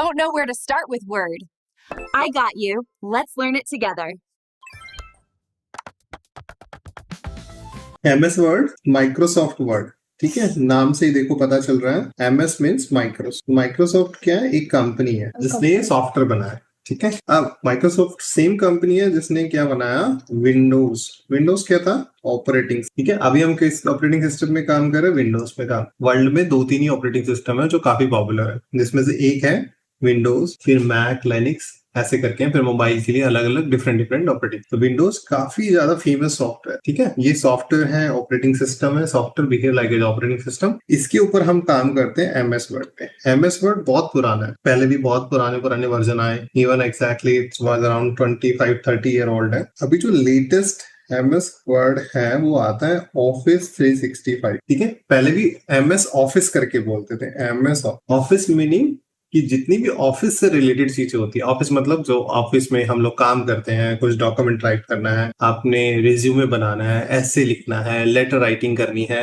don't know where to start with Word. I got you. Let's learn it together. MS word, Microsoft word. ठीक है, नाम से ही देखो पता चल रहा है। MS means Microsoft. माइक्रोसॉफ्ट क्या है? एक कंपनी है जिसने ये सॉफ्टवेयर बनाया। ठीक है, अब माइक्रोसॉफ्ट सेम कंपनी है जिसने क्या बनाया? विंडोज। विंडोज क्या था? ऑपरेटिंग। ठीक है, अभी हम किस ऑपरेटिंग सिस्टम में काम कर रहे हैं? विंडोज में काम। वर्ल्ड में 2-3 ही ऑपरेटिंग सिस्टम है जो काफी पॉपुलर है, जिसमें से एक है विंडोज, फिर मैक, लिनक्स, ऐसे करके हैं। फिर मोबाइल के लिए अलग अलग डिफरेंट ऑपरेटिंग। तो विंडोज काफी ज्यादा फेमस सॉफ्टवेयर। ठीक है, ये सॉफ्टवेयर है, ऑपरेटिंग सिस्टम है। Software behave like an operating system. इसके ऊपर हम काम करते हैं MS वर्ड पे। MS वर्ड बहुत पुराना है, पहले भी बहुत पुराने वर्जन आए। Even exactly it was around 25-30 year old है। अभी जो लेटेस्ट MS वर्ड है वो आता है ऑफिस 365। ठीक है, पहले भी MS ऑफिस करके बोलते थे। MS ऑफिस मीनिंग कि जितनी भी ऑफिस से रिलेटेड चीजें होती है, ऑफिस मतलब जो ऑफिस में हम लोग काम करते हैं, कुछ डॉक्यूमेंट राइट करना है, आपने रिज्यूमे बनाना है, ऐसे लिखना है, लेटर राइटिंग करनी है,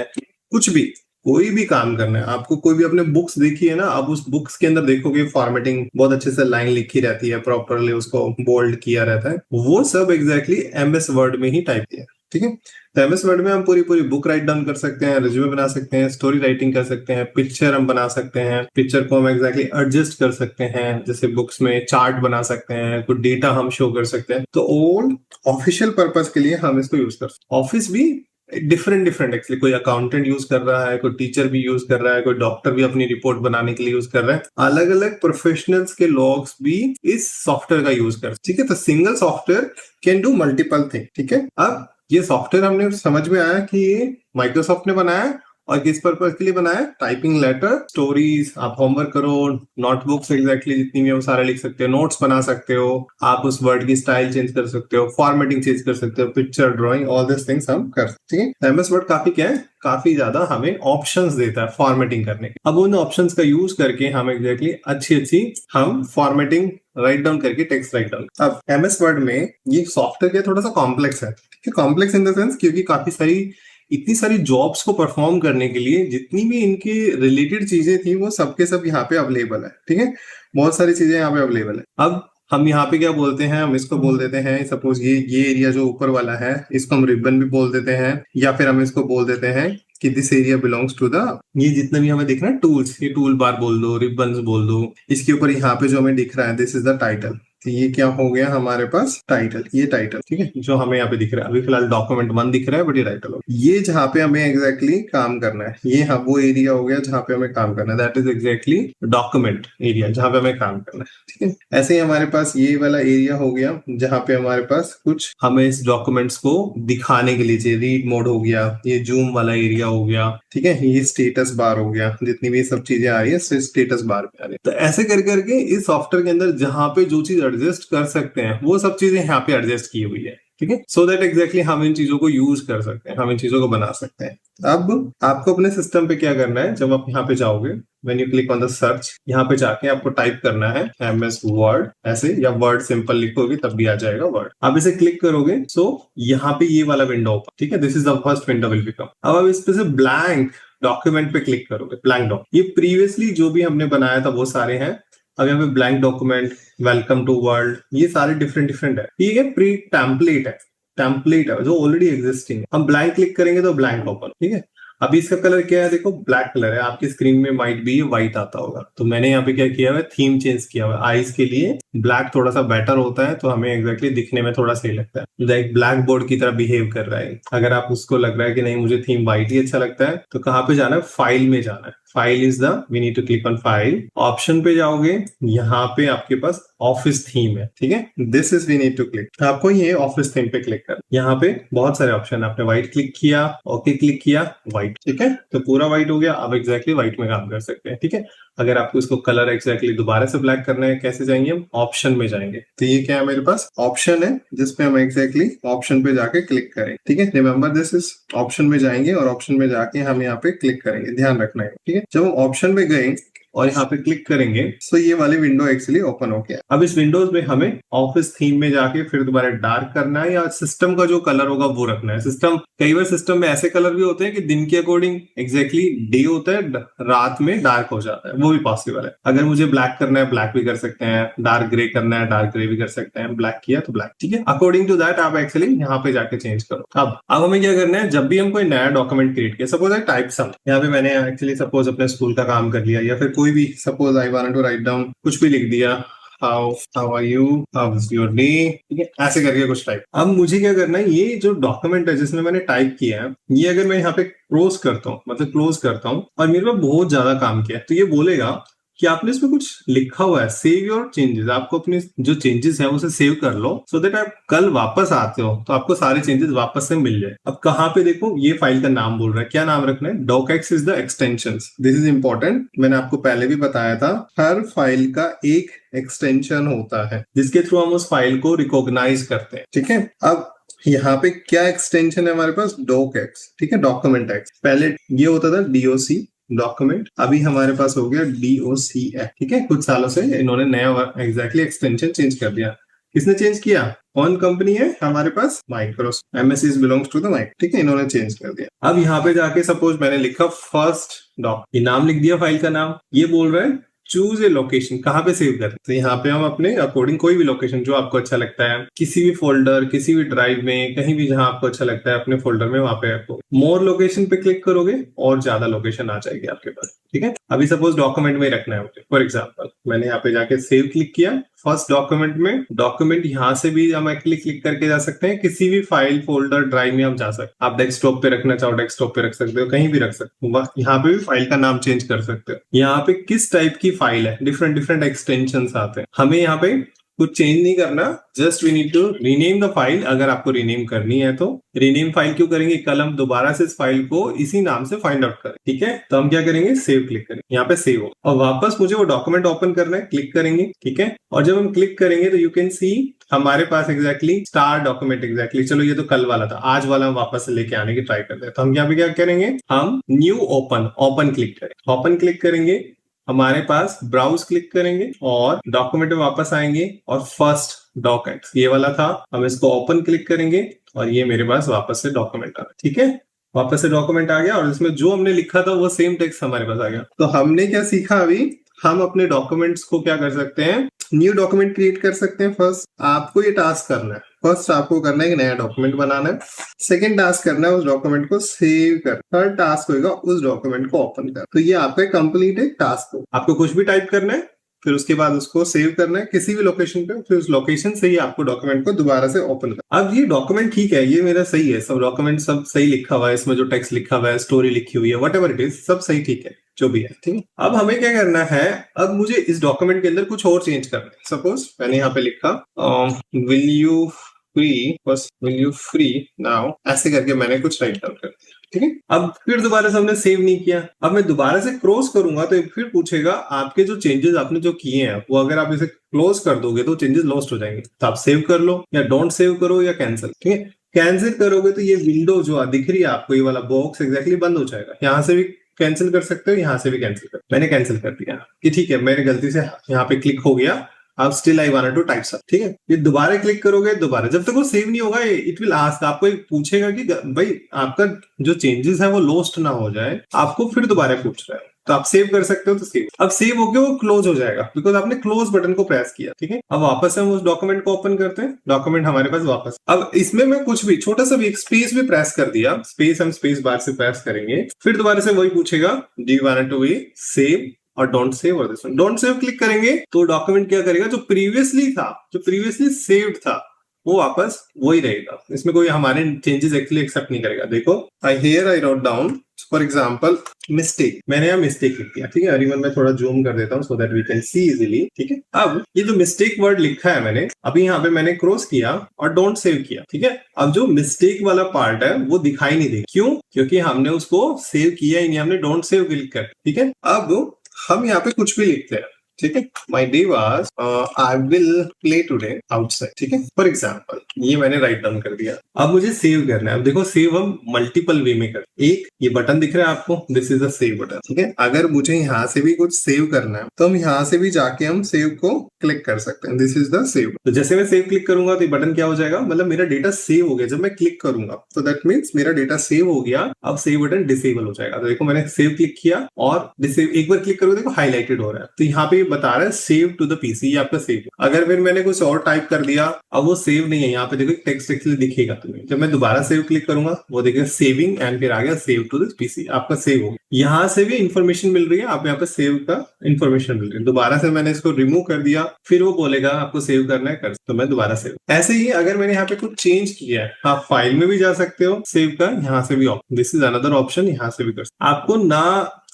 कुछ भी कोई भी काम करना है आपको। कोई भी अपने बुक्स देखी है ना, अब उस बुक्स के अंदर देखोगे फॉर्मेटिंग बहुत अच्छे से लाइन लिखी रहती है, प्रॉपरली उसको बोल्ड किया रहता है, वो सब एग्जैक्टली MS वर्ड में ही टाइप किया। ठीक है, तो MS वर्ड में हम पूरी बुक राइट डाउन कर सकते हैं, रिज्यूमे बना सकते हैं, स्टोरी राइटिंग कर सकते हैं, पिक्चर हम बना सकते हैं, पिक्चर को हम एग्जैक्टली एडजस्ट कर सकते हैं, जैसे बुक्स में चार्ट बना सकते हैं, कुछ डेटा हम शो कर सकते हैं। तो ऑल ऑफिशियल पर्पज के लिए हम इसको यूज कर सकते हैं। ऑफिस भी डिफरेंट एक्चुअली, कोई अकाउंटेंट यूज कर रहा है, कोई टीचर भी यूज कर रहा है, कोई डॉक्टर भी अपनी रिपोर्ट बनाने के लिए यूज कर रहा है। अलग अलग प्रोफेशनल्स के लॉग्स भी इस सॉफ्टवेयर का यूज कर। ठीक है, तो single software can do multiple thing. ठीक है, अब ये सॉफ्टवेयर हमने समझ में आया कि ये माइक्रोसॉफ्ट ने बनाया और किस पर्पज के लिए बनाया? टाइपिंग लेटर, स्टोरीज, आप होमवर्क करो, नोटबुक्स एग्जैक्टली जितनी भी वो सारे लिख सकते हो, नोट्स बना सकते हो, आप उस वर्ड की स्टाइल चेंज कर सकते हो, फॉर्मेटिंग चेंज कर सकते हो, picture, drawing, all this things हम कर सकते हैं। ठीक है, MS वर्ड काफी क्या है? काफी ज्यादा हमें ऑप्शंस देता है फॉर्मेटिंग करने के। अब उन ऑप्शंस का यूज करके हम एग्जैक्टली अच्छी हम फॉर्मेटिंग राइट डाउन करके टेक्स्ट राइट डाउन। अब MS वर्ड में ये सॉफ्टवेयर थोड़ा सा कॉम्प्लेक्स है। ठीक है, कॉम्प्लेक्स इन द सेंस क्योंकि इतनी सारी जॉब्स को परफॉर्म करने के लिए जितनी भी इनकी रिलेटेड चीजें थी वो सबके सब यहाँ पे अवेलेबल है। ठीक है, बहुत सारी चीजें यहाँ पे अवेलेबल है। अब हम यहाँ पे क्या बोलते हैं? हम इसको बोल देते हैं, सपोज ये एरिया जो ऊपर वाला है इसको हम रिबन भी बोल देते हैं, या फिर हम इसको बोल देते हैं कि this area belongs to the, ये जितने भी हमें दिख रहा है टूल्स, ये टूल बार बोल दो, रिबन्स बोल दो। इसके ऊपर यहाँ पे जो हमें दिख रहा है दिस इज द टाइटल। तो ये क्या हो गया हमारे पास? टाइटल। ये टाइटल, ठीक है, जो हमें यहाँ पे दिख रहा है। अभी फिलहाल डॉक्यूमेंट 1 दिख रहा है, बट ये टाइटल हो। ये जहाँ पे हमें एग्जैक्टली काम करना है, ये वो एरिया हो गया जहाँ पे हमें काम करना है, that is exactly document area, जहाँ पे हमें काम करना है। ठीक है, ऐसे ही हमारे पास ये वाला एरिया हो गया जहाँ पे हमारे पास कुछ हमें इस डॉक्यूमेंट्स को दिखाने के लिए चाहिए। रीड मोड हो गया, ये जूम वाला एरिया हो गया। ठीक है, ये स्टेटस बार हो गया, जितनी भी सब चीजें आ रही है स्टेटस बार पे आ रही है। तो ऐसे करके इस सॉफ्टवेयर के अंदर जहां पे जो चीज एडजस्ट कर सकते हैं वो सब चीजें यहाँ पे एडजस्ट की हुई है। ठीक है, सो दैट एग्जैक्टली हम इन चीजों को यूज कर सकते हैं, हम इन चीजों को बना सकते हैं। अब आपको अपने सिस्टम पे क्या करना है? जब आप यहाँ पे जाओगे, when you click on the search, यहाँ पे जाके आपको टाइप करना है MS वर्ड ऐसे, या वर्ड सिंपल लिखोगे तब भी आ जाएगा वर्ड। आप इसे क्लिक करोगे, सो यहाँ पे ये वाला विंडो ओपन। ठीक है, this is the first window will become. अब आप इस पे से ब्लैंक डॉक्यूमेंट पे क्लिक करोगे, ब्लैंक डॉक्यूमेंट। ये प्रीवियसली जो भी हमने बनाया था वो सारे हैं। अब यहाँ पे blank document, welcome to world, ये सारे डिफरेंट है। ठीक है, प्री टेम्पलेट है जो ऑलरेडी एग्जिस्टिंग है। हम ब्लैंक क्लिक करेंगे तो ब्लैंक ओपन। ठीक है, अभी इसका कलर क्या है? देखो ब्लैक कलर है, आपकी स्क्रीन में माइट भी व्हाइट आता होगा। तो मैंने यहाँ पे क्या किया हुआ है? थीम चेंज किया हुआ है। आईज के लिए ब्लैक थोड़ा सा बेटर होता है, तो हमें एग्जैक्टली दिखने में थोड़ा सही लगता है, लाइक ब्लैक बोर्ड की तरह बिहेव कर रहा है। अगर आप उसको लग रहा है कि नहीं मुझे थीम व्हाइट ही अच्छा लगता है, तो कहाँ पे जाना है? फाइल में जाना है। File is the, we need to click on file. Option पे जाओगे, यहाँ पे आपके पास ऑफिस थीम है। ठीक है, this is we need to click. आपको ये ऑफिस थीम पे क्लिक कर, यहाँ पे बहुत सारे ऑप्शन, आपने व्हाइट क्लिक किया, ओके क्लिक किया, व्हाइट। ठीक है, तो पूरा व्हाइट हो गया। अब एग्जैक्टली व्हाइट में काम कर सकते हैं। ठीक है, अगर आपको इसको कलर एग्जैक्टली दोबारा से ब्लैक करना है, कैसे जाएंगे हम? ऑप्शन में जाएंगे। तो ये क्या है? मेरे पास ऑप्शन है जिसपे हम एग्जैक्टली ऑप्शन पे जाके क्लिक करें। ठीक है, रिमेंबर दिस इज ऑप्शन में जाएंगे और ऑप्शन में जाके हम यहाँ पे क्लिक करेंगे, ध्यान रखना है। ठीक है, जब हम ऑप्शन में गए, और यहाँ पे क्लिक करेंगे तो ये वाली विंडो एक्चुअली ओपन हो गया। अब इस विंडोज में हमें ऑफिस थीम में जाके फिर दोबारा डार्क करना है या सिस्टम का जो कलर होगा वो रखना है। सिस्टम कई बार सिस्टम में ऐसे कलर भी होते हैं कि दिन के अकॉर्डिंग एग्जैक्टली डे होता है, रात में डार्क हो जाता है, वो भी पॉसिबल है। अगर मुझे ब्लैक करना है ब्लैक भी कर सकते हैं, डार्क ग्रे करना है डार्क ग्रे भी कर सकते हैं, ब्लैक किया तो ब्लैक, ठीक है। अकॉर्डिंग टू दैट आप एक्चुअली यहाँ पे जाके चेंज करो। अब हमें क्या करना है, जब भी हम कोई नया डॉक्यूमेंट क्रिएट किया, सपोज आई टाइप सम, यहाँ पे मैंने एक्चुअली सपोज अपने स्कूल का काम कर लिया या फिर कोई भी, suppose I want to write down, कुछ भी लिख दिया, how are you, how's your day, ठीक है, ऐसे करके कुछ टाइप। अब मुझे क्या करना है, ये जो डॉक्यूमेंट है जिसमें मैंने टाइप किया है, ये अगर मैं यहाँ पे क्लोज करता हूँ, मतलब क्लोज करता हूँ और मेरे पास बहुत ज्यादा काम किया है, तो ये बोलेगा कि आपने इसमें कुछ लिखा हुआ है, सेव योर चेंजेस, आपको अपने जो चेंजेस है उसे सेव कर लो, सो दैट आप कल वापस आते हो तो आपको सारे चेंजेस वापस से मिल जाए। अब कहाँ पे देखो, ये फाइल का नाम बोल रहा है, क्या नाम रखना है, docx is the extension. This is important, मैंने आपको पहले भी बताया था, हर फाइल का एक एक्सटेंशन होता है जिसके थ्रू हम उस फाइल को रिकॉग्नाइज करते हैं, ठीक है। अब यहाँ पे क्या एक्सटेंशन है हमारे पास, docx, ठीक है, डॉक्यूमेंट एक्स। पहले ये होता था doc डॉक्यूमेंट, अभी हमारे पास हो गया docx, ठीक है। कुछ सालों से इन्होंने नया एग्जैक्टली एक्सटेंशन चेंज कर दिया। किसने चेंज किया, कौन कंपनी है हमारे पास, Microsoft, MS belongs to the mike, ठीक है, इन्होंने चेंज कर दिया। अब यहाँ पे जाके सपोज मैंने लिखा फर्स्ट डॉक, ये नाम लिख दिया फाइल का नाम, ये बोल रहा है चूज ए लोकेशन, कहाँ पे सेव करें, तो यहाँ पे हम अपने अकॉर्डिंग कोई भी लोकेशन जो आपको अच्छा लगता है, किसी भी फोल्डर, किसी भी ड्राइव में, कहीं भी जहां आपको अच्छा लगता है अपने फोल्डर में, वहां पे रखो। मोर लोकेशन पे क्लिक करोगे और ज्यादा लोकेशन आ जाएगी आपके पास, ठीक है। अभी सपोज डॉक्यूमेंट में ही रखना है मुझे, फॉर एग्जाम्पल मैंने यहाँ पे जाके सेव क्लिक किया, फर्स्ट डॉक्यूमेंट में, डॉक्यूमेंट यहाँ से भी हम एक्चुअली क्लिक करके जा सकते हैं, किसी भी फाइल फोल्डर ड्राइव में हम जा सकते हैं। आप डेस्कटॉप पे रखना चाहो डेस्कटॉप पे रख सकते हो, कहीं भी रख सकते हो, यहाँ पे भी फाइल का नाम चेंज कर सकते हो। यहाँ पे किस टाइप की फाइल है, डिफरेंट डिफरेंट एक्सटेंशंस आते हैं, हमें यहाँ पे कुछ चेंज नहीं करना, just we need to rename the file. अगर आपको रीनेम करनी है तो रीनेम फाइल क्यों करेंगे, कल हम दोबारा से इस फाइल को इसी नाम से फाइंड आउट करें, ठीक है। तो हम क्या करेंगे, सेव क्लिक करेंगे, यहाँ पे सेव हो, और वापस मुझे वो डॉक्यूमेंट ओपन करना है, क्लिक करेंगे, ठीक है। और जब हम क्लिक करेंगे तो यू कैन सी हमारे पास एग्जैक्टली स्टार डॉक्यूमेंट एग्जैक्टली, चलो ये तो कल वाला था, आज वाला हम वापस से लेके आने की ट्राई करते हैं। तो हम यहाँ पे क्या करेंगे, हम न्यू ओपन क्लिक करेंगे, ओपन क्लिक करेंगे, हमारे पास ब्राउज क्लिक करेंगे और डॉक्यूमेंट में वापस आएंगे और फर्स्ट डॉक्यूमेंट ये वाला था, हम इसको ओपन क्लिक करेंगे और ये मेरे पास वापस से डॉक्यूमेंट आ गया, ठीक है। वापस से डॉक्यूमेंट आ गया और इसमें जो हमने लिखा था वो सेम टेक्स्ट हमारे पास आ गया। तो हमने क्या सीखा, अभी हम अपने डॉक्यूमेंट्स को क्या कर सकते हैं, न्यू डॉक्यूमेंट क्रिएट कर सकते हैं। फर्स्ट आपको ये टास्क करना है, फर्स्ट आपको करना है कि नया डॉक्यूमेंट बनाना है, सेकंड टास्क करना है उस डॉक्यूमेंट को सेव कर, थर्ड टास्क होगा उस डॉक्यूमेंट को ओपन कर। तो ये आपका कंप्लीट एक टास्क हो, आपको कुछ भी टाइप करना है, फिर उसके बाद उसको सेव करना है किसी भी लोकेशन पे, फिर उस लोकेशन से ही आपको डॉक्यूमेंट को दोबारा से ओपन करना। अब ये डॉक्यूमेंट ठीक है, ये मेरा सही है, सब डॉक्यूमेंट सब सही लिखा हुआ है, इसमें जो टेक्स्ट लिखा हुआ है, स्टोरी लिखी हुई है, व्हाटएवर इट इज, सब सही ठीक है, जो भी है, ठीक है। अब हमें क्या करना है, अब मुझे इस डॉक्यूमेंट के अंदर कुछ और चेंज करना है। सपोज मैंने यहाँ पे लिखा विल यू फ्री, बस विल यू फ्री नाउ, ऐसे करके मैंने कुछ राइट डाउन कर दिया, ठीक है। अब फिर दोबारा से हमने सेव नहीं किया, अब मैं दोबारा से क्रॉस करूंगा तो फिर पूछेगा आपके जो चेंजेस आपने जो किए हैं वो अगर आप इसे क्लोज कर दोगे तो चेंजेस लॉस्ट हो जाएंगे। तो आप सेव कर लो या डोंट सेव करो या कैंसिल, ठीक है। कैंसिल करोगे तो ये विंडो जो दिख रही है आपको, ये वाला बॉक्स एग्जैक्टली बंद हो जाएगा। यहाँ से भी कैंसिल कर सकते हो, यहाँ से भी कैंसिल कर, मैंने कैंसिल कर दिया कि ठीक है, मेरे गलती से यहाँ पे क्लिक हो गया, अब still I want to type सब, ठीक है। ये दोबारा क्लिक करोगे, दोबारा जब तक वो सेव नहीं होगा इट विल आस्क, आपको पूछेगा कि भाई आपका जो चेंजेस है वो लॉस्ट ना हो जाए, आपको फिर दोबारा पूछ रहा है। तो आप सेव कर सकते हो, तो सेव, अब सेव होके वो क्लोज हो जाएगा बिकॉज आपने क्लोज बटन को प्रेस किया, ठीक है। अब वापस हम उस डॉक्यूमेंट को ओपन करते हैं, डॉक्यूमेंट हमारे पास वापस, अब इसमें मैं कुछ भी छोटा सा भी एक स्पेस भी प्रेस कर दिया, स्पेस हम स्पेस बार से प्रेस करेंगे, फिर दोबारा से वही पूछेगा do you want to be save और डोंट सेव, और this one don't save click करेंगे तो डॉक्यूमेंट क्या करेगा, जो प्रीवियसली सेव्ड था वो वापस वही रहेगा, इसमें कोई हमारे चेंजेस एक्चुअली एक्सेप्ट नहीं करेगा। देखो I wrote down for example mistake, मैंने यहाँ मिस्टेक लिख दिया, ठीक है। अरिवन मैं थोड़ा जूम कर देता हूँ so that we can see easily, ठीक है। अब ये जो मिस्टेक वर्ड लिखा है मैंने अभी यहाँ पे मैंने क्रॉस किया और डोंट सेव किया, ठीक है। अब जो मिस्टेक वाला पार्ट है वो दिखाई नहीं देगा, क्यों, क्योंकि हमने उसको सेव किया ही नहीं, हमने डोंट सेव क्लिक कर, ठीक है। अब हम यहाँ पे कुछ भी लिखते हैं, ठीक है, my day was I will play today outside. ठीक है, फॉर एग्जाम्पल ये मैंने राइट डाउन कर दिया। अब मुझे सेव करना है। अब देखो सेव हम मल्टीपल वे में कर, एक ये बटन दिख रहा है आपको, this is the save button. ठीक है, अगर मुझे यहाँ से भी कुछ सेव करना है तो हम यहाँ से भी जाके हम सेव को क्लिक कर सकते हैं। This is the save. तो जैसे मैं सेव क्लिक करूंगा तो ये बटन क्या हो जाएगा, मतलब मेरा डेटा सेव हो गया। जब मैं क्लिक करूंगा तो दैट मीन्स मेरा डेटा सेव हो गया। अब सेव बटन डिसेबल हो जाएगा। तो देखो मैंने सेव क्लिक किया और डिसेव एक बार क्लिक करोगे देखो हाईलाइटेड हो रहा है। तो यहाँ पे बता रहा है सेव टू द पीसी, ये आपका सेव। अगर फिर मैंने कुछ और टाइप कर दिया, अब वो सेव नहीं है। यहाँ पे देखो टेक्स्ट एक्चुअली दिखेगा तुम्हें। जब मैं दोबारा सेव क्लिक करूंगा वो देखिए सेविंग एंड फिर आ गया सेव टू द पीसी, आपका सेव हो गया। यहाँ से भी इंफॉर्मेशन मिल रही है, आप यहाँ पे सेव का इंफॉर्मेशन मिल रही है। दोबारा से मैंने इसको रिमूव कर दिया, फिर वो बोलेगा आपको सेव करना है कर, तो मैं दोबारा सेव। ऐसे ही अगर मैंने यहाँ पे कुछ चेंज किया है, आप फाइल में भी जा सकते हो सेव का, यहाँ से भी option, this is another option, यहाँ से भी कर सकते। आपको ना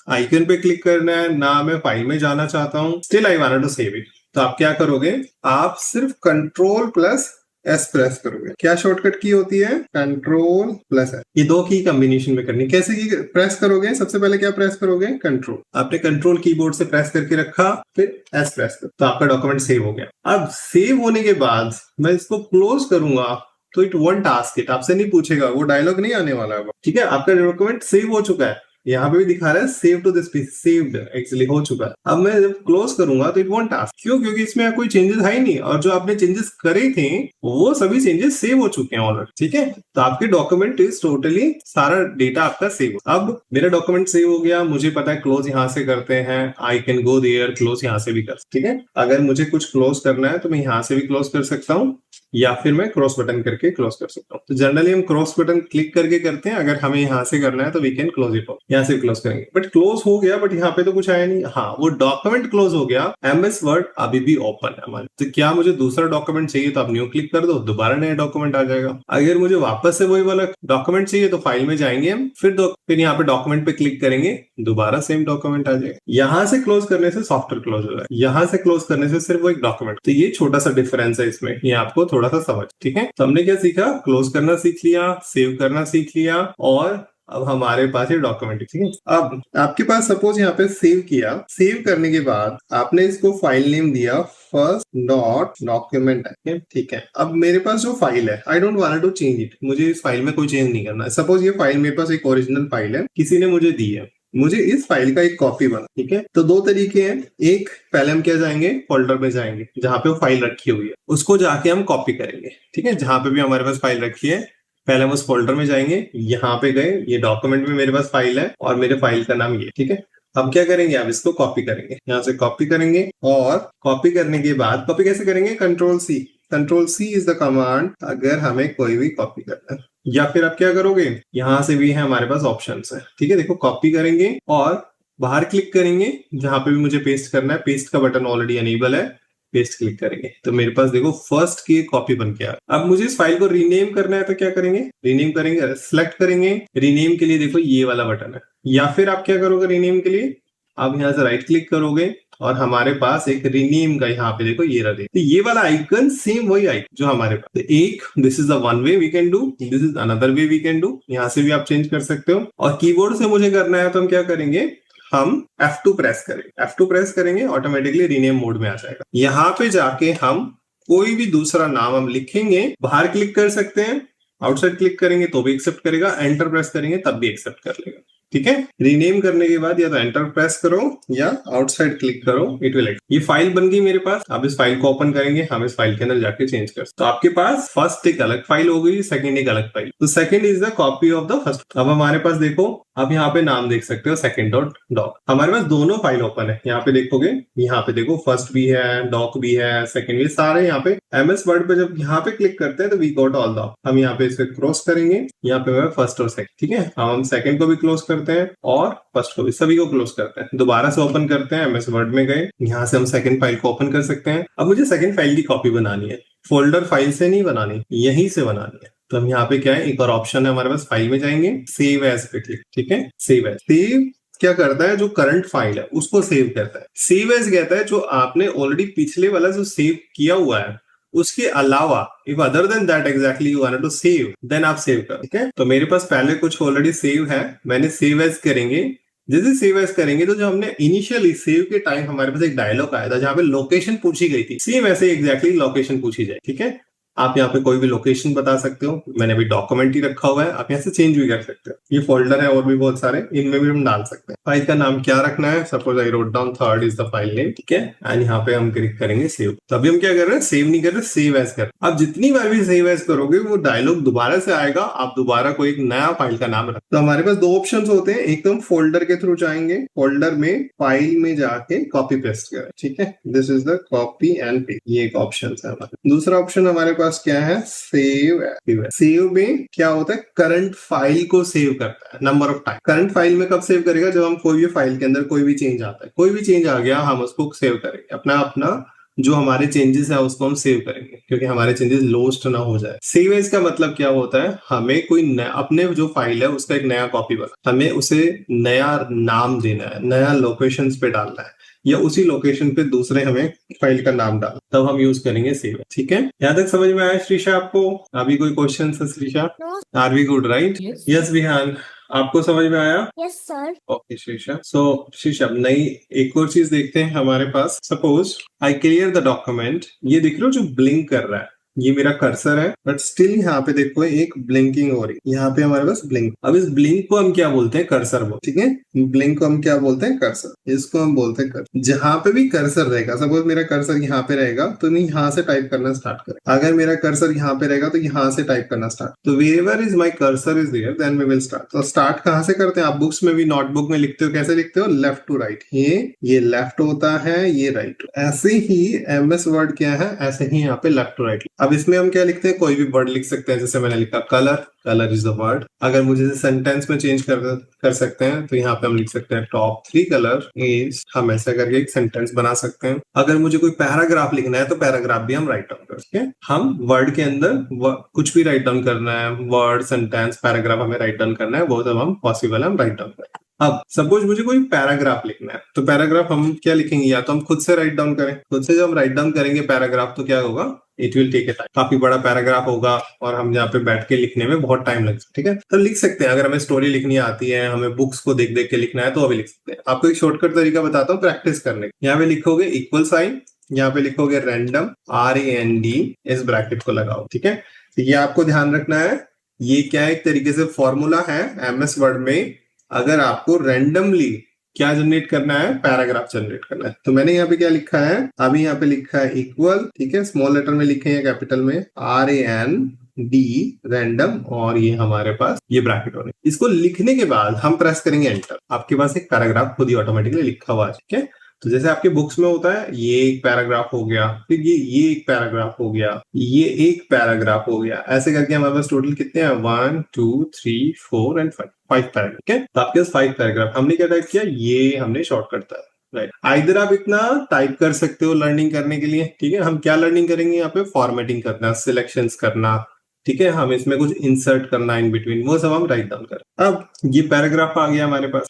आइकन पे क्लिक करना है ना मैं फाइल में जाना चाहता हूँ, still I wanted to save it. तो आप क्या करोगे, आप सिर्फ कंट्रोल प्लस एस प्रेस करोगे। क्या शॉर्टकट की होती है, कंट्रोल प्लस एस। ये दो की कॉम्बिनेशन में करनी। कैसे की प्रेस करोगे, सबसे पहले क्या प्रेस करोगे, कंट्रोल। आपने कंट्रोल कीबोर्ड से प्रेस करके रखा, फिर एस प्रेस कर, तो आपका डॉक्यूमेंट सेव हो गया। अब सेव होने के बाद मैं इसको क्लोज करूंगा तो इट वोंट आस्क इट, आपसे नहीं पूछेगा, वो डायलॉग नहीं आने वाला है। ठीक है, आपका डॉक्यूमेंट सेव हो चुका है। यहाँ पे भी दिखा रहा है save to this PC, saved actually हो चुका है। अब मैं जब क्लोज करूंगा तो इट वोंट आस्क, क्यों, क्योंकि इसमें कोई चेंजेस है ही नहीं, और जो आपने चेंजेस करे थे वो सभी चेंजेस सेव हो चुके हैं ऑलरेडी। ठीक है, तो आपके डॉक्यूमेंट इज टोटली सारा डेटा आपका सेव। अब मेरा डॉक्यूमेंट सेव हो गया, मुझे पता है क्लोज यहाँ से करते हैं, I can go there, close यहाँ से भी कर। ठीक है, अगर मुझे कुछ क्लोज करना है तो मैं यहाँ से भी क्लोज कर सकता हूँ, या फिर मैं क्रॉस बटन करके क्लोज कर सकता हूँ। तो जनरली हम क्रॉस बटन क्लिक करके करते हैं, अगर हमें यहाँ से करना है तो we can close it off, यहाँ से क्लोज करेंगे। बट क्लोज हो गया, बट यहाँ पे तो कुछ आया नहीं। हाँ, वो डॉक्यूमेंट क्लोज हो गया, एमएस वर्ड अभी भी ओपन है हमारे। तो क्या मुझे दूसरा डॉक्यूमेंट चाहिए तो आप न्यू क्लिक कर दो, दोबारा नया डॉक्यूमेंट आ जाएगा। अगर मुझे वापस से वही वाला डॉक्यूमेंट चाहिए तो फाइल में जाएंगे हम, फिर यहाँ पे डॉक्यूमेंट पे क्लिक करेंगे, दोबारा सेम डॉक्यूमेंट आ जाएगा। यहाँ से क्लोज करने से सॉफ्टवेयर क्लोज हो जाए, यहाँ से क्लोज करने से सिर्फ वो एक डॉक्यूमेंट। तो ये छोटा सा डिफरेंस है इसमें, ये आपको थोड़ा सा समझ। ठीक है, तो हमने क्या सीखा, क्लोज करना सीख लिया, सेव करना सीख लिया, और अब हमारे पास ये डॉक्यूमेंट। ठीक है, अब आपके पास सपोज यहाँ पे सेव किया, सेव करने के बाद आपने इसको फाइल नेम दिया फर्स्ट डॉट डॉक्यूमेंट। ठीक है, अब मेरे पास जो फाइल है I don't want to change it, मुझे इस फाइल में कोई चेंज नहीं करना है। सपोज ये फाइल मेरे पास एक ओरिजिनल फाइल है, किसी ने मुझे दी है, मुझे इस फाइल का एक कॉपी बना। ठीक है, तो दो तरीके हैं, एक पहले हम क्या जाएंगे, फोल्डर में जाएंगे जहां पे वो फाइल रखी हुई है, उसको जाके हम कॉपी करेंगे। ठीक है, जहां पे भी हमारे पास फाइल रखी है पहले हम उस फोल्डर में जाएंगे, यहाँ पे गए, ये डॉक्यूमेंट में मेरे पास फाइल है और मेरे फाइल का नाम ये। ठीक है, अब क्या करेंगे, अब इसको कॉपी करेंगे, यहाँ से कॉपी करेंगे, और कॉपी करने के बाद कॉपी कैसे करेंगे, control C. Control C is the command अगर हमें कोई भी कॉपी करना है। या फिर आप क्या करोगे, यहाँ से भी है हमारे पास ऑप्शंस है। ठीक है, देखो कॉपी करेंगे और बाहर क्लिक करेंगे, जहां पे भी मुझे पेस्ट करना है, पेस्ट का बटन ऑलरेडी अनेबल है, पेस्ट क्लिक करेंगे तो मेरे पास देखो फर्स्ट की कॉपी बन के आ। अब मुझे इस फाइल को रीनेम करना है तो क्या करेंगे, रीनेम करेंगे, सिलेक्ट करेंगे, रीनेम के लिए देखो ये वाला बटन है। या फिर आप क्या करोगे रीनेम के लिए, आप यहाँ से राइट क्लिक करोगे और हमारे पास एक रीनेम का यहाँ पे देखो ये रहा, तो ये वाला आइकन सेम वही आइकन जो हमारे पास। तो एक this is the one way we can do, this is another way we can do, यहाँ से भी आप चेंज कर सकते हो। और कीबोर्ड से मुझे करना है तो हम क्या करेंगे, हम F2 प्रेस करेंगे, F2 प्रेस करेंगे ऑटोमेटिकली रीनेम मोड में आ जाएगा। यहाँ पे जाके हम कोई भी दूसरा नाम हम लिखेंगे, बाहर क्लिक कर सकते हैं, आउटसाइड क्लिक करेंगे तो भी एक्सेप्ट करेगा, एंटर प्रेस करेंगे तब भी एक्सेप्ट कर लेगा। ठीक है, रीनेम करने के बाद या तो एंटर प्रेस करो या आउटसाइड क्लिक करो, इट विल। ये फाइल बन गई मेरे पास। अब इस फाइल को ओपन करेंगे, हम इस फाइल के अंदर जाके चेंज कर। तो आपके पास फर्स्ट एक अलग फाइल हो गई, सेकंड एक अलग फाइल। तो second is the copy of the first. अब हमारे पास देखो, अब यहाँ पे नाम देख सकते हो सेकंड डॉट डॉक, हमारे पास दोनों फाइल ओपन है। यहाँ पे देखोगे, यहाँ पे देखो फर्स्ट भी है, डॉक भी है, सेकंड भी, सारे यहाँ पे एमएस वर्ड पे जब यहाँ पे क्लिक करते हैं तो वी गॉट ऑल द। हम यहाँ पे इसे क्रॉस करेंगे, यहाँ पे फर्स्ट और सेकंड। ठीक है, हम सेकंड को भी क्लोज करते हैं और फर्स्ट को भी, सभी को क्लोज करते हैं। दोबारा से ओपन करते हैं, एमएस वर्ड में गए, यहाँ से हम सेकंड फाइल को ओपन कर सकते हैं। अब मुझे सेकंड फाइल की कॉपी बनानी है, फोल्डर फाइल से नहीं बनानी, यहीं से बनानी है। तो हम यहाँ पे क्या है, एक और ऑप्शन है हमारे पास, फाइल में जाएंगे, सेव एज पे क्लिक। ठीक है, सेव एज। सेव क्या करता है, जो करंट फाइल है उसको सेव करता है। सेव एज कहता है जो आपने ऑलरेडी पिछले वाला जो सेव किया हुआ है उसके अलावा, if other then that exactly you want to save, then आप सेव कर। ठीक है, तो मेरे पास पहले कुछ ऑलरेडी सेव है, मैंने सेव एज करेंगे, जैसे सेव एज करेंगे तो जो हमने इनिशियली सेव के टाइम हमारे पास एक डायलॉग आया था जहां पे लोकेशन पूछी गई थी, सेम ऐसे एग्जैक्टली लोकेशन पूछी जाए। ठीक है, आप यहाँ पे कोई भी लोकेशन बता सकते हो। मैंने अभी डॉक्यूमेंट ही रखा हुआ है, आप यहाँ से चेंज भी कर सकते हो। ये फोल्डर है और भी बहुत सारे, इनमें भी हम डाल सकते हैं। फाइल का नाम क्या रखना है, suppose I wrote down third is the file name. ठीक है, एंड यहाँ पे हम क्लिक करेंगे सेव। तो अभी हम क्या कर रहे हैं, सेव नहीं कर रहे, सेव एज कर। अब जितनी बार भी सेव एज करोगे वो डायलॉग दोबारा से आएगा, आप दोबारा कोई एक नया फाइल का नाम रख। तो हमारे पास दो ऑप्शन होते हैं, एक तो हम फोल्डर के थ्रू जाएंगे, फोल्डर में फाइल में जाके कॉपी पेस्ट करें। ठीक है, this is the copy and paste, ये एक ऑप्शन है हमारा। दूसरा ऑप्शन हमारे पास क्या है, सेव एज। सेव में क्या होता है, करंट फाइल को सेव करता है number of time. Current file में कब सेव करेगा, जब हम कोई भी फाइल के अंदर कोई भी चेंज आता है, कोई भी चेंज आ गया हम उसको सेव करेंगे, अपना अपना जो हमारे चेंजेस है उसको हम सेव करेंगे, क्योंकि हमारे चेंजेस लोस्ट ना हो जाए। सेव एज का मतलब क्या होता है, हमें कोई अपने जो फाइल है उसका एक नया कॉपी बना, हमें उसे नया नाम देना है, नया लोकेशन पे डालना है, या उसी लोकेशन पे दूसरे हमें फाइल का नाम डाल, तब हम यूज करेंगे सेव। ठीक है, यहाँ तक समझ में आया श्रीषा आपको? अभी कोई क्वेश्चन है Shreesha? Are we good right? Yes Vihaan, आपको समझ में आया? Yes sir. Okay Shreesha. So Shreesha, नई एक और चीज देखते हैं हमारे पास। Suppose I clear the document, ये देख लो जो ब्लिंक कर रहा है, ये मेरा कर्सर है, बट स्टिल यहाँ पे देखो एक ब्लिंकिंग हो रही है, यहाँ पे हमारे पास ब्लिंक। अब इस ब्लिंक को हम क्या बोलते हैं, कर्सर बोलते हैं। ठीक है, ब्लिंक को हम क्या बोलते हैं, कर्सर। इसको हम बोलते हैं कर्सर। जहां पे भी कर्सर रहेगा, सपोज मेरा कर्सर यहाँ पे रहेगा तो मैं यहाँ से टाइप करना स्टार्ट करें। अगर मेरा कर्सर यहाँ पे रहेगा तो यहाँ से टाइप करना स्टार्ट। तो wherever is my cursor is there then we will start. तो स्टार्ट कहाँ से करते हैं, आप बुक्स में भी नोटबुक में लिखते हो, कैसे लिखते हो, लेफ्ट टू राइट। ये लेफ्ट होता है, ये राइट। ऐसे ही एमएस वर्ड क्या है, ऐसे ही यहाँ पे लेफ्ट टू राइट। अब इसमें हम क्या लिखते हैं, कोई भी वर्ड लिख सकते हैं, जैसे मैंने लिखा colour, colour is the word. अगर मुझे सेंटेंस में चेंज कर सकते हैं तो यहाँ पे हम लिख सकते हैं टॉप 3 कलर इज, हम ऐसा करके एक सेंटेंस बना सकते हैं। अगर मुझे कोई पैराग्राफ लिखना है तो पैराग्राफ भी हम राइट डाउन करते हैं। हम वर्ड के अंदर कुछ भी राइट डाउन करना है, वर्ड, सेंटेंस, पैराग्राफ हमें राइट डाउन करना है, वो सब हम पॉसिबल हम राइट डाउन करें। अब सपोज मुझे कोई पैराग्राफ लिखना है, तो पैराग्राफ हम क्या लिखेंगे, या तो हम खुद से राइट डाउन करें। खुद से जब हम राइट डाउन करेंगे पैराग्राफ तो क्या होगा, it will take a time, काफी बड़ा पैराग्राफ होगा और हम यहाँ पे बैठ के लिखने में बहुत टाइम लगेगा। ठीक है, तो लिख सकते हैं। अगर हमें स्टोरी लिखनी आती है, हमें बुक्स को देख देख के लिखना है तो अभी लिख सकते हैं। आपको एक शॉर्टकट तरीका बताता हूँ प्रैक्टिस करने का। यहाँ पे लिखोगे इक्वल साइन, यहाँ पे लिखोगे रैंडम, RAND, इस ब्रैकेट को लगाओ। ठीक है, तो ये आपको ध्यान रखना है, ये क्या एक तरीके से फॉर्मूला है एमएस वर्ड में। अगर आपको रैंडमली क्या जनरेट करना है, पैराग्राफ जनरेट करना है, तो मैंने यहाँ पे क्या लिखा है, अभी यहाँ पे लिखा है इक्वल। ठीक है, स्मॉल लेटर में लिखे हैं, कैपिटल में RAND रैंडम, और ये हमारे पास ये ब्रैकेट होने। इसको लिखने के बाद हम प्रेस करेंगे एंटर, आपके पास एक पैराग्राफ खुद ही ऑटोमेटिकली लिखा हुआ है। ठीक है, तो जैसे आपके बुक्स में होता है, ये एक पैराग्राफ हो गया, फिर ये एक पैराग्राफ हो गया, ये एक पैराग्राफ हो गया, ऐसे करके हमारे पास टोटल कितने हैं, 1 2 3 4 एंड 5 पैराग्राफ। ठीक है, तो आपके पास 5 पैराग्राफ। हमने क्या टाइप किया, ये हमने शॉर्टकट था, राइट। आइदर आप इतना टाइप कर सकते हो लर्निंग करने के लिए। ठीक है, हम क्या लर्निंग करेंगे, यहाँ पे फॉर्मेटिंग करना, सिलेक्शंस करना। ठीक है, हम इसमें कुछ इंसर्ट करना इन बिटवीन, वो सब हम राइट डाउन करें। अब ये पैराग्राफ आ गया हमारे पास।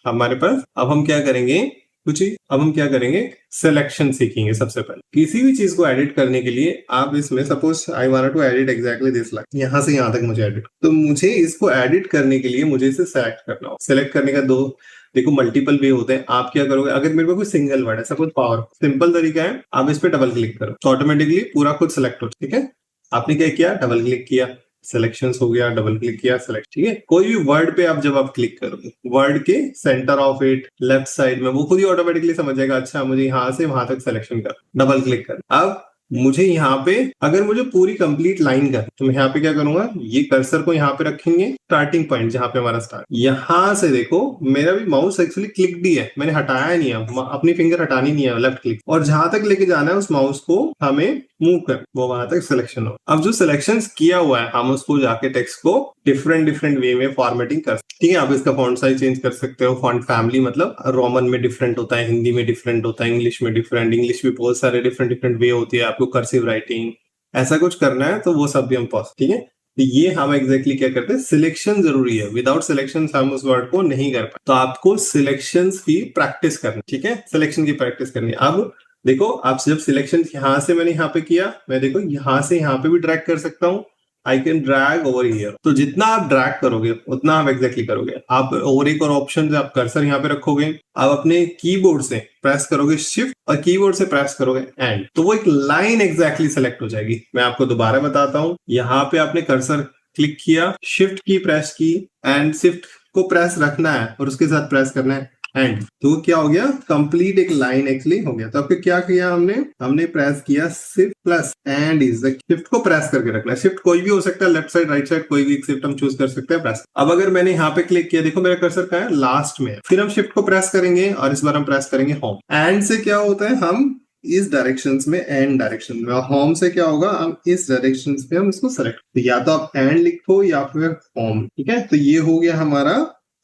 अब हम क्या करेंगे, अब हम क्या करेंगे, सिलेक्शन सीखेंगे। सबसे पहले किसी भी चीज को एडिट करने के लिए आप इसमें, suppose I want to edit exactly this line, यहाँ से यहाँ तक मुझे एडिट, तो मुझे इसको एडिट करने के लिए मुझे इसे सेलेक्ट करना हो। सेलेक्ट करने का देखो मल्टीपल वे होते हैं। आप क्या करोगे, अगर मेरे पास कोई सिंगल वर्ड है, सपोज पावर, सिंपल तरीका है, आप इस पे डबल क्लिक करो तो ऑटोमेटिकली पूरा खुद सेलेक्ट हो। ठीक है, आपने क्या किया, डबल क्लिक किया, सिलेक्शंस हो गया, डबल क्लिक किया, सेलेक्ट। ठीक है, कोई भी वर्ड पे आप जब आप क्लिक करोगे, वर्ड के centre of it left side में वो खुद ही ऑटोमेटिकली समझ जाएगा, अच्छा मुझे यहाँ से वहां तक सिलेक्शन कर, डबल क्लिक कर। अब मुझे यहाँ पे अगर मुझे पूरी कंप्लीट लाइन कर, तो मैं यहाँ पे क्या करूंगा, ये कर्सर को यहाँ पे रखेंगे, स्टार्टिंग पॉइंट जहां पे हमारा स्टार्ट, यहाँ से देखो मेरा भी माउस एक्चुअली क्लिक दी है, मैंने हटाया नहीं है, अपनी फिंगर हटानी नहीं है, लेफ्ट क्लिक, और जहां तक लेके जाना है उस माउस को हमें मूव कर, वो वहां तक सिलेक्शन हो। अब जो सिलेक्शंस किया हुआ है हम उसको जाके टेक्स्ट को डिफरेंट वे में फॉर्मेटिंग कर सकते। ठीक है, आप इसका फॉन्ट साइज चेंज कर सकते हो, फॉन्ट फैमिली मतलब रोमन में डिफरेंट होता है, हिंदी में डिफरेंट होता है, इंग्लिश में डिफरेंट, इंग्लिश भी बहुत सारे डिफरेंट वे होती है, आपको कर्सिव राइटिंग ऐसा कुछ करना है तो वो सब भी हम पॉस। ठीक है, तो ये हम एग्जैक्टली क्या करते हैं, सिलेक्शन जरूरी है, विदाउट सिलेक्शन हम उस वर्ड को नहीं कर पाए, तो आपको सिलेक्शन की प्रैक्टिस करनी। ठीक है, सिलेक्शन की प्रैक्टिस करनी। अब देखो, आप जब सिलेक्शन यहां से मैंने यहाँ पे किया, मैं देखो यहाँ से यहाँ पे भी ड्रैग कर सकता हूँ, I can drag over here. तो जितना आप ड्रैग करोगे उतना आप एग्जैक्टली करोगे। आप और एक और ऑप्शन, आप कर्सर यहाँ पे रखोगे, आप अपने कीबोर्ड से प्रेस करोगे शिफ्ट और कीबोर्ड से प्रेस करोगे एंड, तो वो एक लाइन एग्जैक्टली सेलेक्ट हो जाएगी। मैं आपको दोबारा बताता हूँ। यहाँ पे आपने कर्सर क्लिक किया, शिफ्ट की प्रेस की एंड शिफ्ट को प्रेस रखना है और उसके साथ प्रेस करना है एंड, तो क्या हो गया, कंप्लीट एक लाइन एक्चुअली हो गया। तो आपको क्या किया हमने प्रेस किया shift plus and is the, shift को प्रेस करके रखना है। शिफ्ट कोई भी हो सकता है, लेफ्ट साइड राइट साइड कोई भी शिफ्ट हम चूज कर सकते हैं, प्रेस। अब अगर मैंने यहाँ पे क्लिक किया, देखो मेरा कर्सर कहाँ है, लास्ट में। फिर हम शिफ्ट को प्रेस करेंगे और इस बार हम प्रेस करेंगे होम। एंड से क्या होता है, हम इस डायरेक्शन में, एंड डायरेक्शन में। होम से क्या होगा, हम इस डायरेक्शन पे हम इसको सेलेक्ट, तो या तो आप एंड लिखो या फिर होम। ठीक है, तो ये हो गया हमारा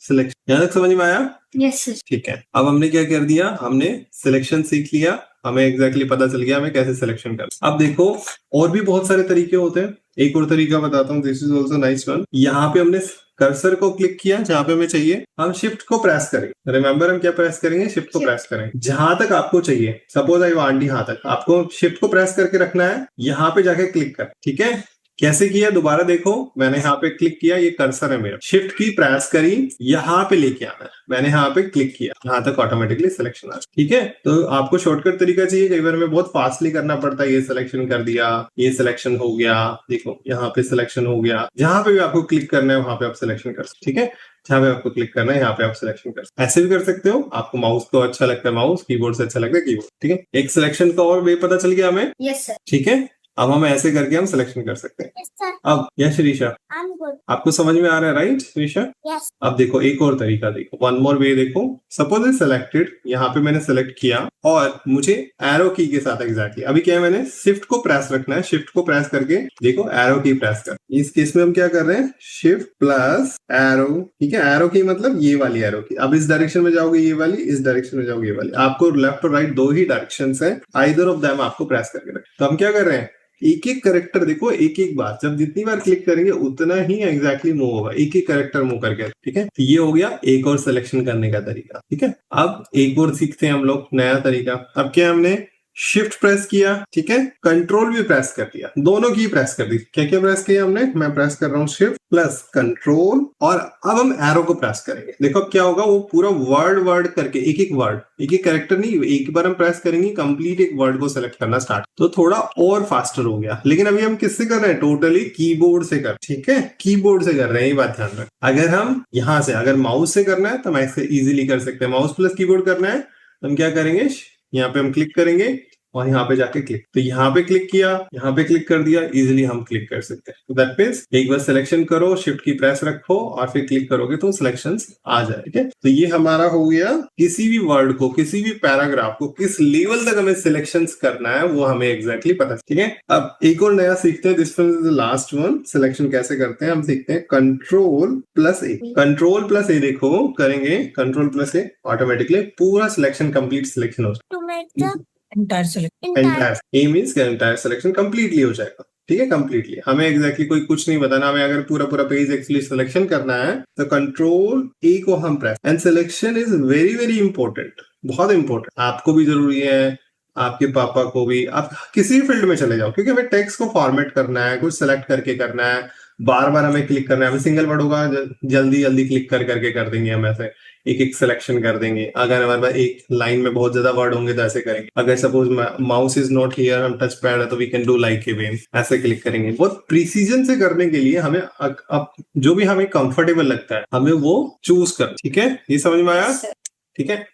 सिलेक्शन। यहाँ तक समझ में आया? Yes sir. ठीक है, अब हमने क्या कर दिया, हमने सिलेक्शन सीख लिया, हमें एग्जैक्टली पता चल गया हमें कैसे सिलेक्शन कर। अब देखो और भी बहुत सारे तरीके होते हैं। एक और तरीका बताता हूँ, this is also nice one. यहाँ पे हमने कर्सर को क्लिक किया, जहां पे हमें चाहिए हम शिफ्ट को प्रेस करेंगे। रिमेंबर हम क्या प्रेस करेंगे, शिफ्ट को प्रेस करेंगे जहां तक आपको चाहिए। सपोज आई वांट, यहाँ तक आपको शिफ्ट को प्रेस करके रखना है, यहाँ पे जाके क्लिक कर। ठीक है, कैसे किया दोबारा देखो, मैंने यहाँ पे क्लिक किया, ये कर्सर है मेरा, शिफ्ट की प्रेस करी, यहाँ पे लेके आना है, मैंने यहाँ पे क्लिक किया, यहाँ तक ऑटोमेटिकली सिलेक्शन आ। ठीक है, तो आपको शॉर्टकट तरीका चाहिए, कई बार में बहुत फास्टली करना पड़ता है। ये सिलेक्शन कर दिया, ये सिलेक्शन हो गया, देखो यहाँ पे सिलेक्शन हो गया। जहां पे भी आपको क्लिक करना है वहां पे आप सिलेक्शन कर सकते। ठीक है, जहां पे आपको क्लिक करना है यहाँ पे आप सिलेक्शन कर सकते। ऐसे भी कर सकते हो, आपको माउस को अच्छा लगता है माउस, कीबोर्ड से अच्छा लगता है कीबोर्ड। ठीक है, एक सिलेक्शन का और वे पता चल गया हमें। Yes sir. ठीक है, अब हम ऐसे करके हम सिलेक्शन कर सकते हैं। Yes sir. अब yes Shreesha, I am good. आपको समझ में आ रहा है राइट श्रीशा? यस। अब देखो एक और तरीका देखो, वन मोर वे देखो। सपोज सिलेक्टेड, यहाँ पे मैंने सेलेक्ट किया और मुझे एरो की के साथ एग्जैक्टली अभी क्या है, मैंने शिफ्ट को प्रेस रखना है। शिफ्ट को प्रेस करके देखो एरो की प्रेस कर। इस केस में हम क्या कर रहे हैं, शिफ्ट प्लस एरो। ठीक है, एरो की मतलब ये वाली एरो की। अब इस डायरेक्शन में जाओगे ये वाली, इस डायरेक्शन में जाओगे ये वाली। आपको लेफ्ट और राइट दो ही डायरेक्शन है, आइदर ऑफ देम आपको प्रेस करके रखें। तो हम क्या कर रहे हैं, एक एक करेक्टर देखो, एक एक बार, जब जितनी बार क्लिक करेंगे उतना ही एग्जैक्टली मूव होगा, एक एक करेक्टर मूव करके। ठीक है, तो ये हो गया एक और सिलेक्शन करने का तरीका। ठीक है, अब एक और सीखते हैं हम लोग नया तरीका। अब क्या हमने शिफ्ट प्रेस किया, ठीक है, कंट्रोल भी प्रेस कर दिया, दोनों की प्रेस कर दी। क्या क्या प्रेस किया हमने, मैं प्रेस कर रहा हूँ शिफ्ट प्लस कंट्रोल, और अब हम एरो को प्रेस करेंगे। देखो अब क्या होगा, वो पूरा वर्ड करके एक एक वर्ड, एक एक कैरेक्टर नहीं, एक बार हम प्रेस करेंगे कंप्लीट एक वर्ड को सेलेक्ट करना स्टार्ट, तो थोड़ा और फास्टर हो गया। लेकिन अभी हम किससे कर रहे हैं, टोटली कीबोर्ड से कर। ठीक है, कीबोर्ड से कर रहे हैं, ये बात ध्यान रखें। अगर हम यहाँ से, अगर माउस से करना है तो हम ऐसे इजीली कर सकते हैं। माउस प्लस कीबोर्ड करना है तो हम क्या करेंगे, यहाँ पे हम क्लिक करेंगे और यहाँ पे जाके क्लिक, तो यहाँ पे क्लिक किया, यहाँ पे क्लिक कर दिया, इजीली हम क्लिक कर सकते हैं। तो दैट मींस एक बार सिलेक्शन करो, शिफ्ट की प्रेस रखो और फिर क्लिक करोगे तो सिलेक्शंस आ जाए। ठीक है, तो ये हमारा हो गया, किसी भी वर्ड को, किसी भी पैराग्राफ को किस लेवल तक हमें सिलेक्शंस करना है वो हमें एग्जैक्टली पता। ठीक है, अब एक और नया सीखते हैं, this one is the last one. Selection कैसे करते हैं हम सीखते हैं, control plus A. Control plus A देखो करेंगे, कंट्रोल प्लस ए, ऑटोमेटिकली पूरा सिलेक्शन कंप्लीट सिलेक्शन हो जाएगा। To make the entire select. Entire, A means entire selection completely हो जाएगा। ठीक है, कंप्लीटली हमें एग्जैक्टली कोई कुछ नहीं बताना। हमें अगर पूरा पेज एक्चुअली सिलेक्शन करना है तो कंट्रोल ए को हम press, and selection is very very important, बहुत इंपॉर्टेंट। आपको भी जरूरी है, आपके पापा को भी, आप किसी भी फील्ड में चले जाओ, क्योंकि हमें टेक्स्ट को फॉर्मेट करना है, कुछ सेलेक्ट करके करना है, बार बार हमें क्लिक करना है। हमें सिंगल वर्ड होगा, जल्दी जल्दी क्लिक करके कर देंगे, हम ऐसे एक एक सिलेक्शन कर देंगे। अगर हमारे पास एक लाइन में बहुत ज्यादा वर्ड होंगे तो ऐसे करेंगे। अगर suppose mouse is not here, हम टच पैड है तो we can do like a wave, ऐसे क्लिक करेंगे। बहुत प्रिसीजन से करने के लिए हमें अब जो भी हमें कंफर्टेबल लगता है हमें वो चूज कर। ठीक है, ये समझ में आया? ठीक है,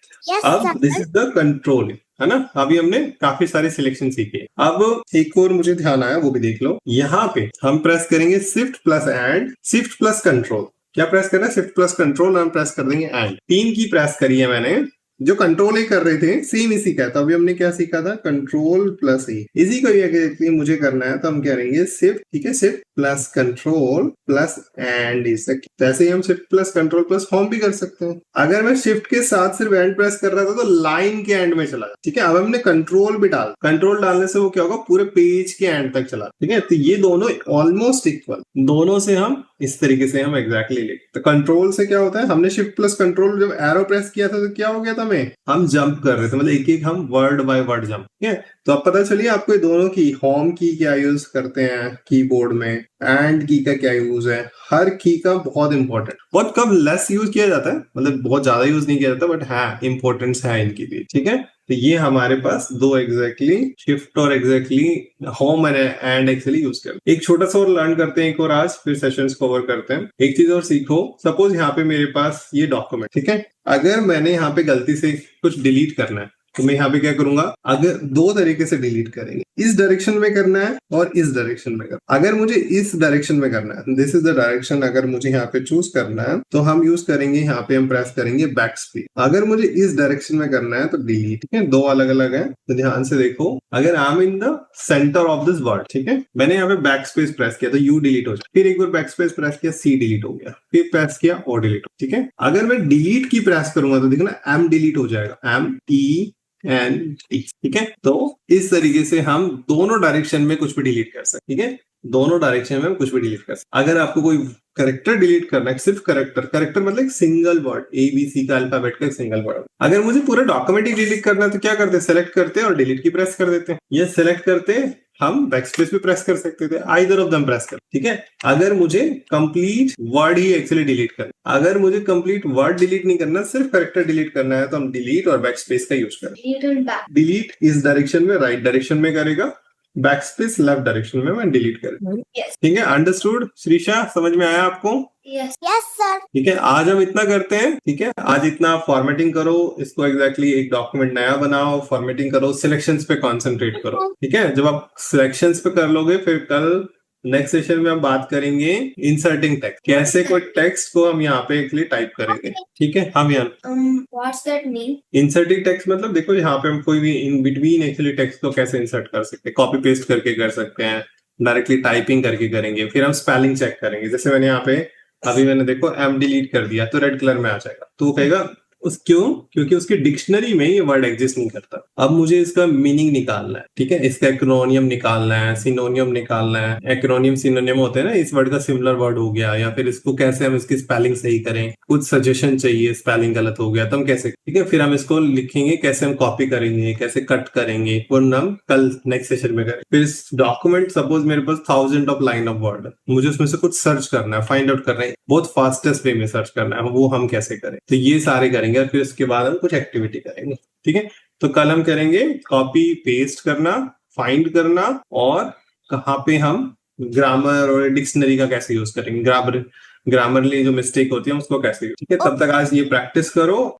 अब दिस इज द कंट्रोल, है ना। अभी हमने काफी सारे सिलेक्शन सीखे। अब एक और मुझे ध्यान आया, वो भी देख लो। यहाँ पे हम प्रेस करेंगे shift plus and, shift plus control. क्या प्रेस करना है, शिफ्ट प्लस कंट्रोल, हम प्रेस कर देंगे एंड। 3 की प्रेस करी है मैंने, जो कंट्रोल ही कर रहे थे सेम इसी का। तो अभी हमने क्या सीखा था, कंट्रोल प्लस ए, इसी को ये मुझे करना है तो हम क्या करेंगे शिफ्ट, ठीक है, shift plus control plus and इसे। ऐसे ही हम shift plus control plus home भी कर सकते हैं। अगर मैं शिफ्ट के साथ सिर्फ एंड प्रेस कर रहा था तो लाइन के एंड में चला गया। ठीक है, अब हमने कंट्रोल भी डाल, कंट्रोल डालने से वो क्या होगा, पूरे पेज के एंड तक चला। ठीक है, तो ये दोनों ऑलमोस्ट इक्वल, दोनों से हम इस तरीके से हम एग्जैक्टली लेंगे। तो कंट्रोल से क्या होता है, हमने शिफ्ट प्लस कंट्रोल जब एरो प्रेस किया था तो क्या हो गया था, में हम जंप कर रहे थे, मतलब एक एक हम वर्ड बाय वर्ड जंप, ठीक है। तो अब पता चलिए आपको ये दोनों की, होम की क्या यूज करते हैं कीबोर्ड में, एंड की का क्या यूज है, हर की का बहुत इंपॉर्टेंट, बहुत कम लेस यूज किया जाता है, मतलब बहुत ज्यादा यूज नहीं किया जाता, बट हाँ इंपॉर्टेंस है इनकी भी, ठीक है। तो ये हमारे पास दो एग्जैक्टली शिफ्ट और exactly home and actually use कर। एक छोटा सा और लर्न करते हैं एक और आज, फिर सेशंस कवर करते हैं। एक चीज और सीखो, सपोज यहाँ पे मेरे पास ये डॉक्यूमेंट, ठीक है, अगर मैंने यहाँ पे गलती से कुछ डिलीट करना है तो मैं यहाँ पे क्या करूंगा, अगर दो तरीके से डिलीट करेंगे, इस डायरेक्शन में करना है और इस डायरेक्शन में करना है। अगर मुझे इस डायरेक्शन में करना है, दिस इज द डायरेक्शन, अगर मुझे यहाँ पे चूज करना है तो हम यूज करेंगे, यहाँ पे हम प्रेस करेंगे बैक स्पेस। अगर मुझे इस डायरेक्शन में करना है तो डिलीट, ठीक है, दो अलग अलग है। तो ध्यान से देखो, अगर I am in the centre of this word, ठीक है, मैंने यहाँ पे बैक स्पेस प्रेस किया तो यू डिलीट हो जाए, फिर एक बार बैक स्पेस प्रेस किया सी डिलीट हो गया, फिर प्रेस किया ओ डिलीट, ठीक है। अगर मैं डिलीट की प्रेस करूंगा तो देखना एम डिलीट हो जाएगा, एम टी एंड टी, ठीक है। तो इस तरीके से हम दोनों डायरेक्शन में कुछ भी डिलीट कर सकते, ठीक है, दोनों डायरेक्शन में हम कुछ भी डिलीट कर सकते। अगर आपको कोई करेक्टर डिलीट करना है, सिर्फ करेक्टर मतलब एक single word, A B C का अल्फाबेट का एक सिंगल वर्ड, अगर मुझे पूरा डॉक्यूमेंट ही डिलीट करना है तो क्या करते, सेलेक्ट करते और डिलीट की प्रेस कर देते हैं, ये सेलेक्ट करते हम बैकस्पेस भी प्रेस कर सकते थे, आइदर ऑफ देम प्रेस कर, ठीक है। अगर मुझे कंप्लीट वर्ड ही एक्चुअली डिलीट करना, अगर मुझे कंप्लीट वर्ड डिलीट नहीं करना, सिर्फ करेक्टर डिलीट करना है तो हम डिलीट और बैकस्पेस का यूज करें। डिलीट इस डायरेक्शन में, राइट डायरेक्शन में करेगा, बैकस्पेस लेफ्ट डायरेक्शन में मैं डिलीट करेगा, ठीक है। अंडरस्टूड श्रीषा, समझ में आया आपको? Yes sir. ठीक है, आज हम इतना करते हैं, ठीक है, आज इतना फॉर्मेटिंग करो इसको, एग्जैक्टली एक डॉक्यूमेंट नया बनाओ, फॉर्मेटिंग करो, सिलेक्शंस पे कंसंट्रेट करो, ठीक है। जब आप सिलेक्शंस पे कर लोगे फिर कल नेक्स्ट सेशन में हम बात करेंगे इंसर्टिंग टेक्स्ट, कैसे कोई टेक्स्ट को हम यहाँ पे एक्चुअली टाइप करेंगे, ठीक है। हम यहाँ what's that mean? Inserting text मतलब देखो यहाँ पे हम कोई भी इन बिटवीन एक्चुअली टेक्स्ट को कैसे इंसर्ट कर सकते हैं, कॉपी पेस्ट करके कर सकते हैं, डायरेक्टली टाइपिंग करके करेंगे, फिर हम स्पेलिंग चेक करेंगे। जैसे मैंने यहाँ पे अभी मैंने देखो एम डिलीट कर दिया तो रेड कलर में आ जाएगा, तो वो कहेगा क्यों, क्योंकि उसकी डिक्शनरी में ये वर्ड एग्जिस्ट नहीं करता। अब मुझे इसका मीनिंग निकालना है, ठीक है, इसका एक्रोनियम निकालना है, सिनोनियम निकालना है। एक्रोनियम सिनोनियम होते हैं ना, इस वर्ड का सिमिलर वर्ड हो गया, या फिर इसको कैसे हम इसकी स्पेलिंग सही करें, कुछ सजेशन चाहिए, स्पेलिंग गलत हो गया तो हम कैसे, ठीक है, फिर हम इसको लिखेंगे, कैसे हम कॉपी करेंगे, कैसे कट करेंगे, वो हम कल नेक्स्ट सेशन में करें। फिर डॉक्यूमेंट सपोज मेरे पास 1000 ऑफ लाइन ऑफ वर्ड, मुझे उसमें से कुछ सर्च करना है, फाइंड आउट करना है, बहुत फास्टेस्ट वे में सर्च करना है, वो हम कैसे करें, तो ये सारे करेंगे। और फिर उसके बाद हम कुछ एक्टिविटी करेंगे, ठीक है। तो कल हम करेंगे कॉपी पेस्ट करना, फाइंड करना, और कहाँ पे हम ग्रामर और डिक्शनरी का कैसे यूज करेंगे, ग्रामरली जो मिस्टेक होती है उसको कैसे, ठीक है। तब तक आज ये प्रैक्टिस करो।